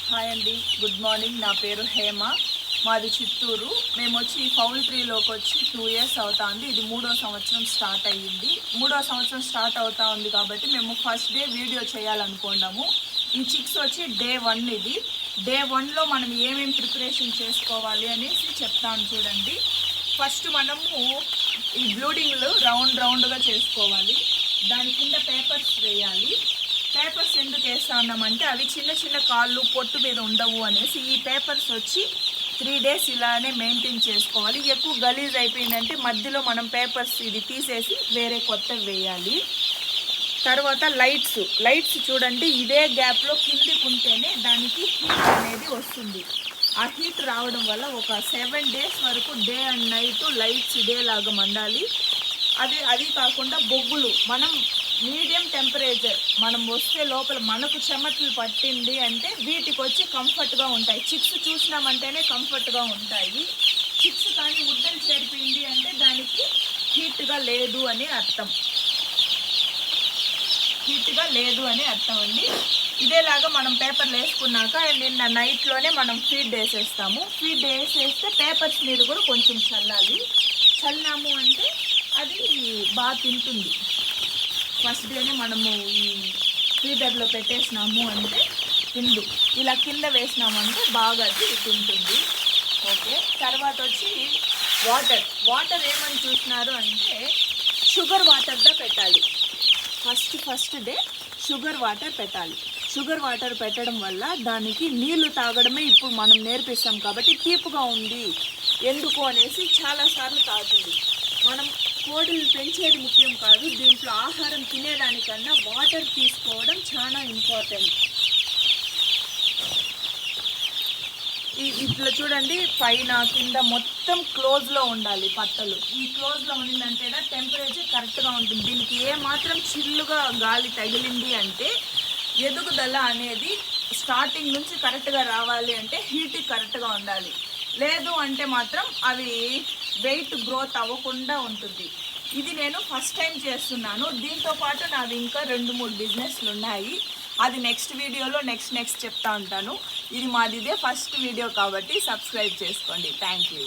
Hi అండి, good morning. నా పేరు హేమ, మాది చిత్తూరు. మేము వచ్చి పౌల్ట్రీలోకి వచ్చి 2 years అవుతుంది. ఇది 3వ సంవత్సరం స్టార్ట్ అయ్యింది. 3వ సంవత్సరం స్టార్ట్ అవుతా ఉంది కాబట్టి మేము ఫస్ట్ డే వీడియో చేయాలనుకున్నాము. ఈ చిక్స్ వచ్చి డే 1. ఇది డే 1లో మనం ఏమేమి ప్రిపరేషన్ చేసుకోవాలి అనేసి చెప్తాను చూడండి. ఫస్ట్ మనము ఈ బ్లూడింగ్లు రౌండ్గా చేసుకోవాలి. దాని కింద పేపర్స్ వేయాలి. పేపర్స్ ఎందుకు వేస్తా ఉన్నామంటే అవి చిన్న చిన్న కాళ్ళు పొట్టు మీద ఉండవు అనేసి ఈ పేపర్స్ వచ్చి 3 days ఇలానే మెయింటైన్ చేసుకోవాలి. ఎక్కువ గలీజ్ అయిపోయిందంటే మధ్యలో మనం పేపర్స్ ఇది తీసేసి వేరే కొత్తవి వేయాలి. తర్వాత లైట్స్ చూడండి, ఇదే గ్యాప్లో కిందికి ఉంటేనే దానికి హీట్ అనేది వస్తుంది. ఆ హీట్ రావడం వల్ల ఒక 7 days వరకు డే అండ్ నైట్ లైట్స్ ఇదేలాగా మండాలి. అది కాకుండా బొగ్గులు మనం మీడియం టెంపరేచర్ మనం వస్తే లోపల మనకు చెమటలు పట్టింది అంటే వీటికి వచ్చి కంఫర్ట్గా ఉంటాయి. చిక్స్ చూసినామంటేనే కంఫర్ట్గా ఉంటాయి. చిక్స్ కానీ ఉడ్డలు చేరిపోయింది అంటే దానికి హీట్గా లేదు అని అర్థం అండి. ఇదేలాగా మనం పేపర్లు వేసుకున్నాక నిన్న నైట్లోనే మనం ఫీడ్ వేసేస్తాము. ఫీడ్ వేసేస్తే పేపర్స్ మీద కూడా కొంచెం చల్లాము అంటే అది బాగా తింటుంది. ఫస్ట్ డేనే మనము ఈ ఫీడర్లో పెట్టేసినాము అంటే ఇలా కింద వేసినామంటే బాగా అది తింటుంది. ఓకే, తర్వాత వచ్చి వాటర్ ఏమని చూసినారు అంటే షుగర్ వాటర్గా పెట్టాలి. ఫస్ట్ డే షుగర్ వాటర్ పెట్టాలి. షుగర్ వాటర్ పెట్టడం వల్ల దానికి నీళ్లు తాగడమే ఇప్పుడు మనం నేర్పిస్తాం కాబట్టి తీపుగా ఉంది ఎందుకు అనేసి చాలాసార్లు తాగుతుంది. మనం కోడిని పెంచేది ముఖ్యం కాదు, దీంట్లో ఆహారం తినేదానికన్నా వాటర్ తీసుకోవడం చాలా ఇంపార్టెంట్. ఇట్లా చూడండి, పైన కింద మొత్తం క్లోజ్లో ఉండాలి పట్టలు. ఈ క్లోజ్లో ఉండిందంటే టెంపరేచర్ కరెక్ట్గా ఉంటుంది. దీనికి ఏమాత్రం చిల్లుగా గాలి తగిలింది అంటే ఎదుగుదల అనేది స్టార్టింగ్ నుంచి కరెక్ట్గా రావాలి అంటే హీట్ కరెక్ట్గా ఉండాలి. లేదు అంటే మాత్రం అవి వెయిట్ గ్రోత్ అవ్వకుండా ఉంటుంది. ఇది నేను ఫస్ట్ టైం చేస్తున్నాను. దీంతో పాటు నావి ఇంకా 2-3 బిజినెస్లు ఉన్నాయి. అది నెక్స్ట్ వీడియోలో నెక్స్ట్ చెప్తా ఉంటాను. ఇది మాదిదే ఫస్ట్ వీడియో కాబట్టి సబ్స్క్రైబ్ చేసుకోండి. Thank you.